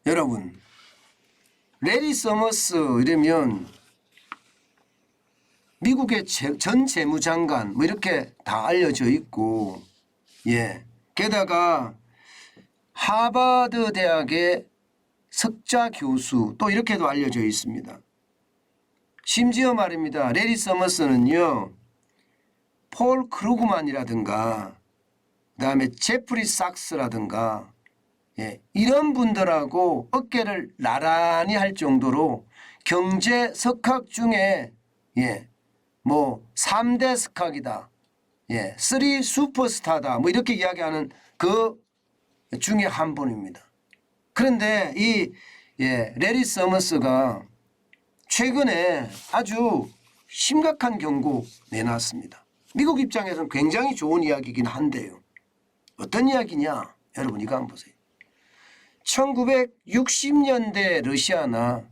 여러분, 레리 서머스 이러면 미국의 전 재무장관 뭐 이렇게 다 알려져 있고, 예, 게다가 하버드 대학의 석좌 교수 또 이렇게도 알려져 있습니다. 심지어 말입니다. 레리 서머스는요, 폴 크루그만이라든가 그다음에 제프리 sak스라든가, 예, 이런 분들하고 어깨를 나란히 할 정도로 경제 석학 중에, 예, 뭐 3대 석학이다, 예, 3 슈퍼스타다 뭐 이렇게 이야기하는 그 중에 한 분입니다. 그런데 이, 예, 레리 서머스가 최근에 아주 심각한 경고 내놨습니다. 미국 입장에서는 굉장히 좋은 이야기이긴 한데요. 어떤 이야기냐? 여러분 이거 한번 보세요. 1960년대 러시아나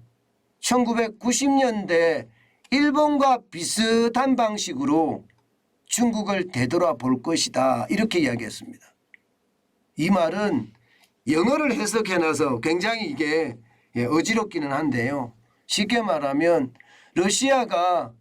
1990년대 일본과 비슷한 방식으로 중국을 되돌아볼 것이다, 이렇게 이야기했습니다. 이 말은 영어를 해석해놔서 굉장히 이게 어지럽기는 한데요. 쉽게 말하면 러시아가,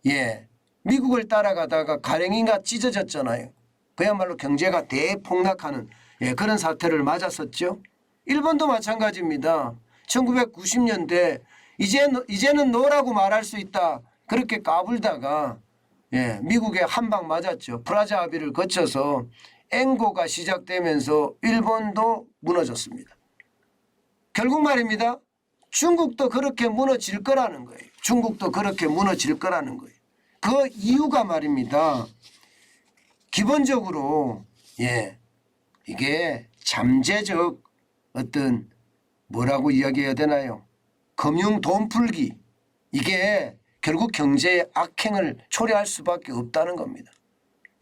예, 미국을 따라가다가 가랭이가 찢어졌잖아요. 그야말로 경제가 대폭락하는, 예, 그런 사태를 맞았었죠. 일본도 마찬가지입니다. 1990년대 이제는 노라고 말할 수 있다, 그렇게 까불다가, 예, 미국에 한 방 맞았죠. 프라자 합의를 거쳐서 앵고가 시작되면서 일본도 무너졌습니다. 결국 말입니다. 중국도 그렇게 무너질 거라는 거예요. 중국도 그렇게 무너질 거라는 거예요. 그 이유가 말입니다. 기본적으로, 예, 이게 잠재적 어떤 뭐라고 이야기해야 되나요? 금융 돈 풀기, 이게 결국 경제의 악행을 초래할 수밖에 없다는 겁니다.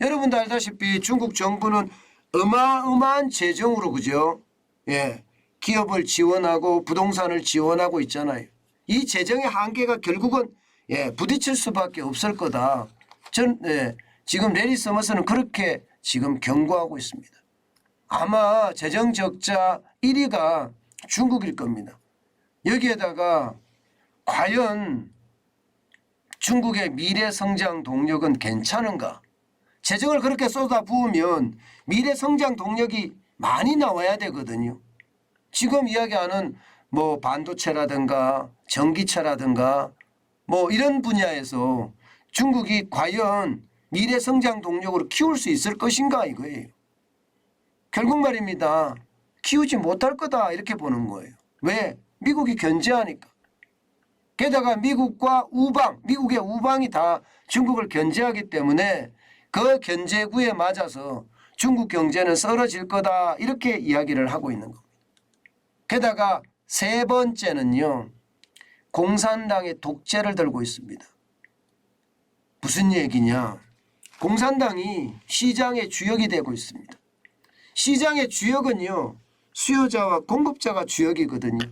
여러분도 알다시피 중국 정부는 어마어마한 재정으로, 그죠? 예, 기업을 지원하고 부동산을 지원하고 있잖아요. 이 재정의 한계가 결국은, 예, 부딪힐 수밖에 없을 거다. 예, 지금 레리 서머스는 그렇게 지금 경고하고 있습니다. 아마 재정 적자 1위가 중국일 겁니다. 여기에다가 과연 중국의 미래 성장 동력은 괜찮은가? 재정을 그렇게 쏟아부으면 미래 성장 동력이 많이 나와야 되거든요. 지금 이야기하는 뭐 반도체라든가 전기차라든가 뭐 이런 분야에서 중국이 과연 미래 성장 동력으로 키울 수 있을 것인가, 이거예요. 결국 말입니다. 키우지 못할 거다, 이렇게 보는 거예요. 왜? 미국이 견제하니까. 게다가 미국과 우방, 미국의 우방이 다 중국을 견제하기 때문에 그 견제구에 맞아서 중국 경제는 썰어질 거다, 이렇게 이야기를 하고 있는 겁니다. 게다가 세 번째는요, 공산당의 독재를 들고 있습니다. 무슨 얘기냐? 공산당이 시장의 주역이 되고 있습니다. 시장의 주역은요, 수요자와 공급자가 주역이거든요.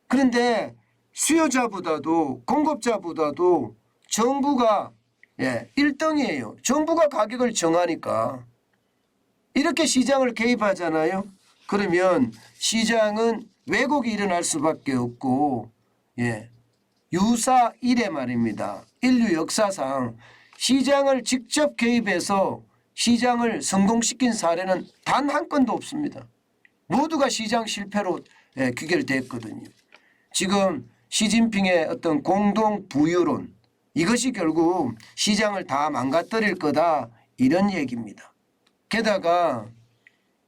그런데 수요자보다도 공급자보다도 정부가, 예, 1등이에요. 정부가 가격을 정하니까 이렇게 시장을 개입하잖아요. 그러면 시장은 왜곡이 일어날 수밖에 없고, 예, 유사 이래 말입니다. 인류 역사상 시장을 직접 개입해서 시장을 성공시킨 사례는 단 한 건도 없습니다. 모두가 시장 실패로, 예, 귀결됐거든요. 지금 시진핑의 어떤 공동 부유론, 이것이 결국 시장을 다 망가뜨릴 거다, 이런 얘기입니다. 게다가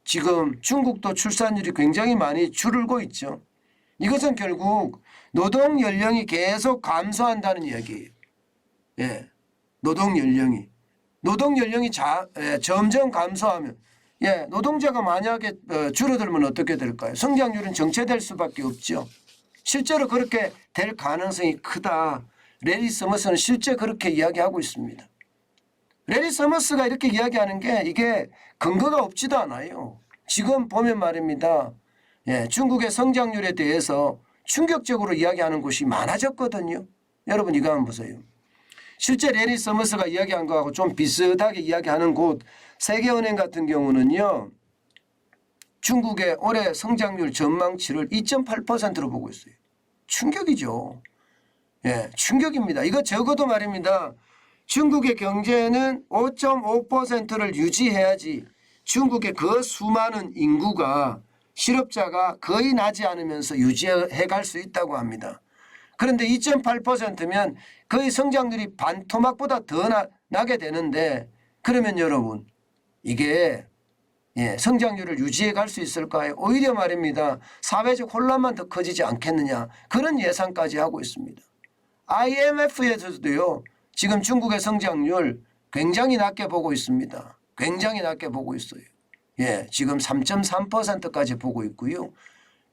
지금 중국도 출산율이 굉장히 많이 줄고 있죠. 이것은 결국 노동 연령이 계속 감소한다는 이야기예요. 예, 노동 연령이 점점 감소하면, 예, 노동자가 만약에 줄어들면 어떻게 될까요? 성장률은 정체될 수밖에 없죠. 실제로 그렇게 될 가능성이 크다. 레리 서머스는 실제 그렇게 이야기하고 있습니다. 레리 서머스가 이렇게 이야기하는 게 이게 근거가 없지도 않아요. 지금 보면 말입니다. 예, 중국의 성장률에 대해서 충격적으로 이야기하는 곳이 많아졌거든요. 여러분 이거 한번 보세요. 실제 레리 서머스가 이야기한 거하고 좀 비슷하게 이야기하는 곳, 세계은행 같은 경우는요, 중국의 올해 성장률 전망치를 2.8%로 보고 있어요. 충격이죠. 예, 충격입니다. 이거 적어도 말입니다. 중국의 경제는 5.5%를 유지해야지 중국의 그 수많은 인구가 실업자가 거의 나지 않으면서 유지해 갈 수 있다고 합니다. 그런데 2.8%면 거의 성장률이 반토막보다 더 나게 되는데 그러면 여러분 이게 성장률을 유지해 갈 수 있을까요? 오히려 말입니다. 사회적 혼란만 더 커지지 않겠느냐 그런 예상까지 하고 있습니다. IMF에서도요. 지금 중국의 성장률 굉장히 낮게 보고 있습니다. 굉장히 낮게 보고 있어요. 예, 지금 3.3%까지 보고 있고요.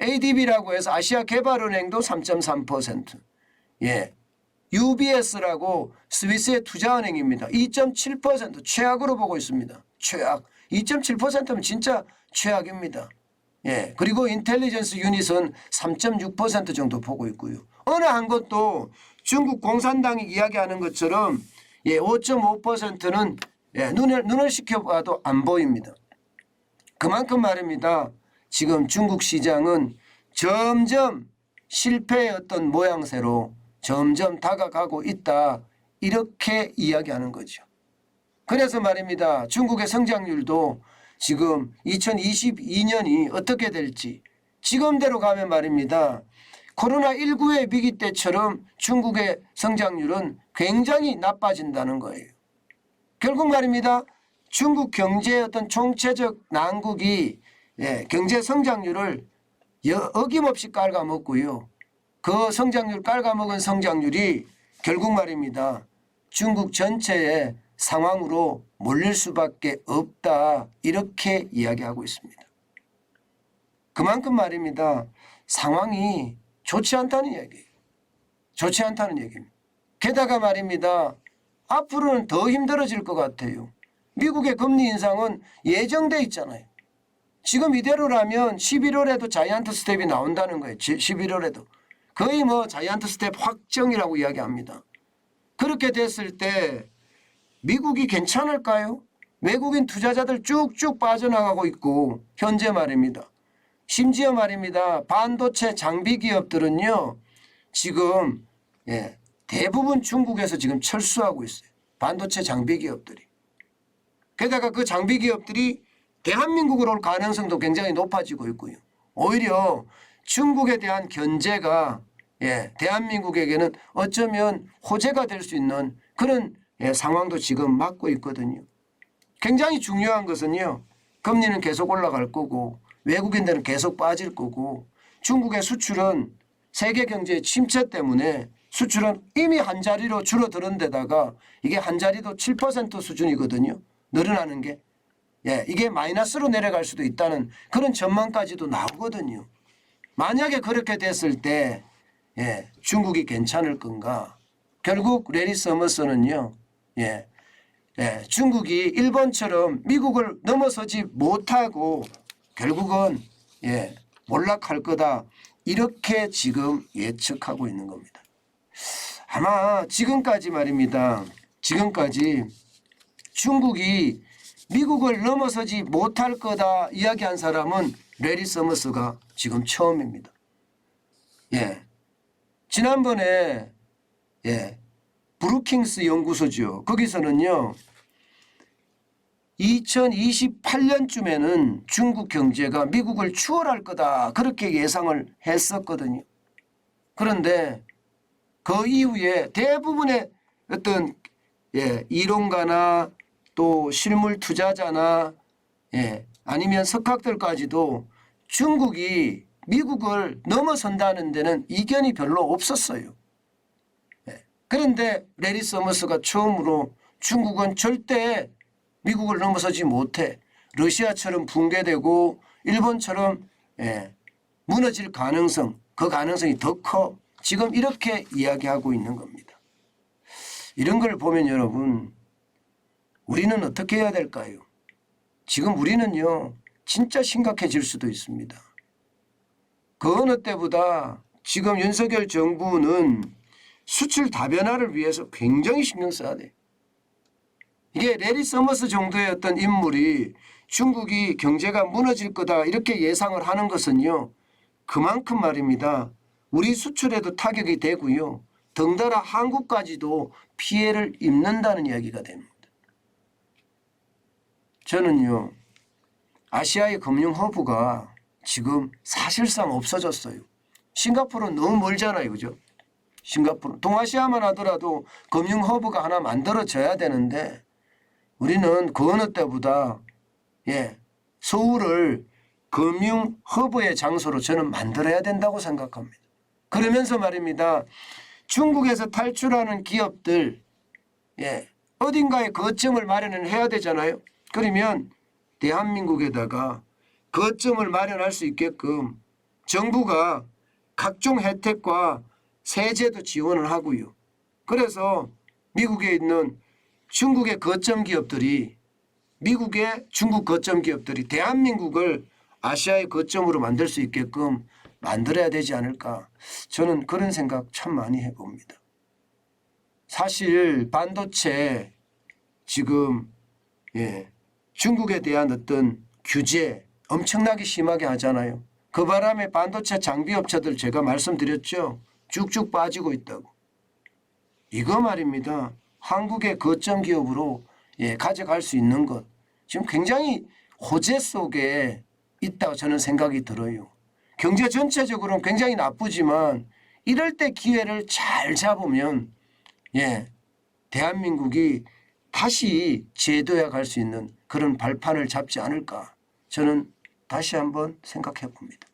ADB라고 해서 아시아개발은행도 3.3%. 예, UBS라고 스위스의 투자은행입니다. 2.7% 최악으로 보고 있습니다. 최악. 2.7%면 진짜 최악입니다. 예, 그리고 인텔리전스 유닛은 3.6% 정도 보고 있고요. 어느 한 것도 중국 공산당이 이야기하는 것처럼 5.5%는 눈을 시켜봐도 안 보입니다. 그만큼 말입니다. 지금 중국 시장은 점점 실패의 어떤 모양새로 점점 다가가고 있다. 이렇게 이야기하는 거죠. 그래서 말입니다. 중국의 성장률도 지금 2022년이 어떻게 될지 지금대로 가면 말입니다. 코로나19의 위기 때처럼 중국의 성장률은 굉장히 나빠진다는 거예요. 결국 말입니다. 중국 경제의 어떤 총체적 난국이 경제 성장률을 어김없이 깔아먹고요. 그 성장률 깔아먹은 성장률이 결국 말입니다. 중국 전체의 상황으로 몰릴 수밖에 없다. 이렇게 이야기하고 있습니다. 그만큼 말입니다. 상황이 좋지 않다는 얘기예요. 좋지 않다는 얘기입니다. 게다가 말입니다. 앞으로는 더 힘들어질 것 같아요. 미국의 금리 인상은 예정돼 있잖아요. 지금 이대로라면 11월에도 자이언트 스텝이 나온다는 거예요. 11월에도. 거의 자이언트 스텝 확정이라고 이야기합니다. 그렇게 됐을 때 미국이 괜찮을까요? 외국인 투자자들 쭉쭉 빠져나가고 있고 현재 말입니다. 심지어 말입니다. 반도체 장비 기업들은요. 지금 대부분 중국에서 지금 철수하고 있어요. 반도체 장비 기업들이. 게다가 그 장비 기업들이 대한민국으로 올 가능성도 굉장히 높아지고 있고요. 오히려 중국에 대한 견제가 대한민국에게는 어쩌면 호재가 될 수 있는 그런 상황도 지금 맞고 있거든요. 굉장히 중요한 것은요. 금리는 계속 올라갈 거고 외국인들은 계속 빠질 거고 중국의 수출은 세계 경제의 침체 때문에 수출은 이미 한 자리로 줄어드는 데다가 이게 한 자리도 7% 수준이거든요. 늘어나는 게. 이게 마이너스로 내려갈 수도 있다는 그런 전망까지도 나오거든요. 만약에 그렇게 됐을 때 중국이 괜찮을 건가? 결국 레리 서머스는요. 중국이 일본처럼 미국을 넘어서지 못하고 결국은 몰락할 거다. 이렇게 지금 예측하고 있는 겁니다. 아마 지금까지 말입니다. 지금까지 중국이 미국을 넘어서지 못할 거다 이야기한 사람은 레리 서머스가 지금 처음입니다. 지난번에 브루킹스 연구소죠. 거기서는요. 2028년쯤에는 중국 경제가 미국을 추월할 거다. 그렇게 예상을 했었거든요. 그런데 그 이후에 대부분의 어떤 이론가나 또 실물 투자자나 아니면 석학들까지도 중국이 미국을 넘어선다는 데는 이견이 별로 없었어요. 그런데 레리 서머스가 처음으로 중국은 절대 미국을 넘어서지 못해. 러시아처럼 붕괴되고 일본처럼 무너질 가능성, 그 가능성이 더 커. 지금 이렇게 이야기하고 있는 겁니다. 이런 걸 보면 여러분 우리는 어떻게 해야 될까요? 지금 우리는요 진짜 심각해질 수도 있습니다. 그 어느 때보다 지금 윤석열 정부는 수출 다변화를 위해서 굉장히 신경 써야 돼. 이게 레리 서머스 정도의 어떤 인물이 중국이 경제가 무너질 거다 이렇게 예상을 하는 것은요. 그만큼 말입니다. 우리 수출에도 타격이 되고요. 덩달아 한국까지도 피해를 입는다는 이야기가 됩니다. 저는요. 아시아의 금융 허브가 지금 사실상 없어졌어요. 싱가포르는 너무 멀잖아요. 그죠? 싱가포르. 동아시아만 하더라도 금융 허브가 하나 만들어져야 되는데 우리는 그 어느 때보다 서울을 금융 허브의 장소로 저는 만들어야 된다고 생각합니다. 그러면서 말입니다. 중국에서 탈출하는 기업들 어딘가에 거점을 마련을 해야 되잖아요. 그러면 대한민국에다가 거점을 마련할 수 있게끔 정부가 각종 혜택과 세제도 지원을 하고요. 그래서 미국에 있는 중국의 거점 기업들이 미국의 중국 거점 기업들이 대한민국을 아시아의 거점으로 만들 수 있게끔 만들어야 되지 않을까. 저는 그런 생각 참 많이 해봅니다. 사실 반도체 지금 중국에 대한 어떤 규제 엄청나게 심하게 하잖아요. 그 바람에 반도체 장비 업체들 제가 말씀드렸죠. 쭉쭉 빠지고 있다고. 이거 말입니다. 한국의 거점 기업으로 가져갈 수 있는 것. 지금 굉장히 호재 속에 있다고 저는 생각이 들어요. 경제 전체적으로는 굉장히 나쁘지만 이럴 때 기회를 잘 잡으면 대한민국이 다시 재도약할 수 있는 그런 발판을 잡지 않을까. 저는 다시 한번 생각해 봅니다.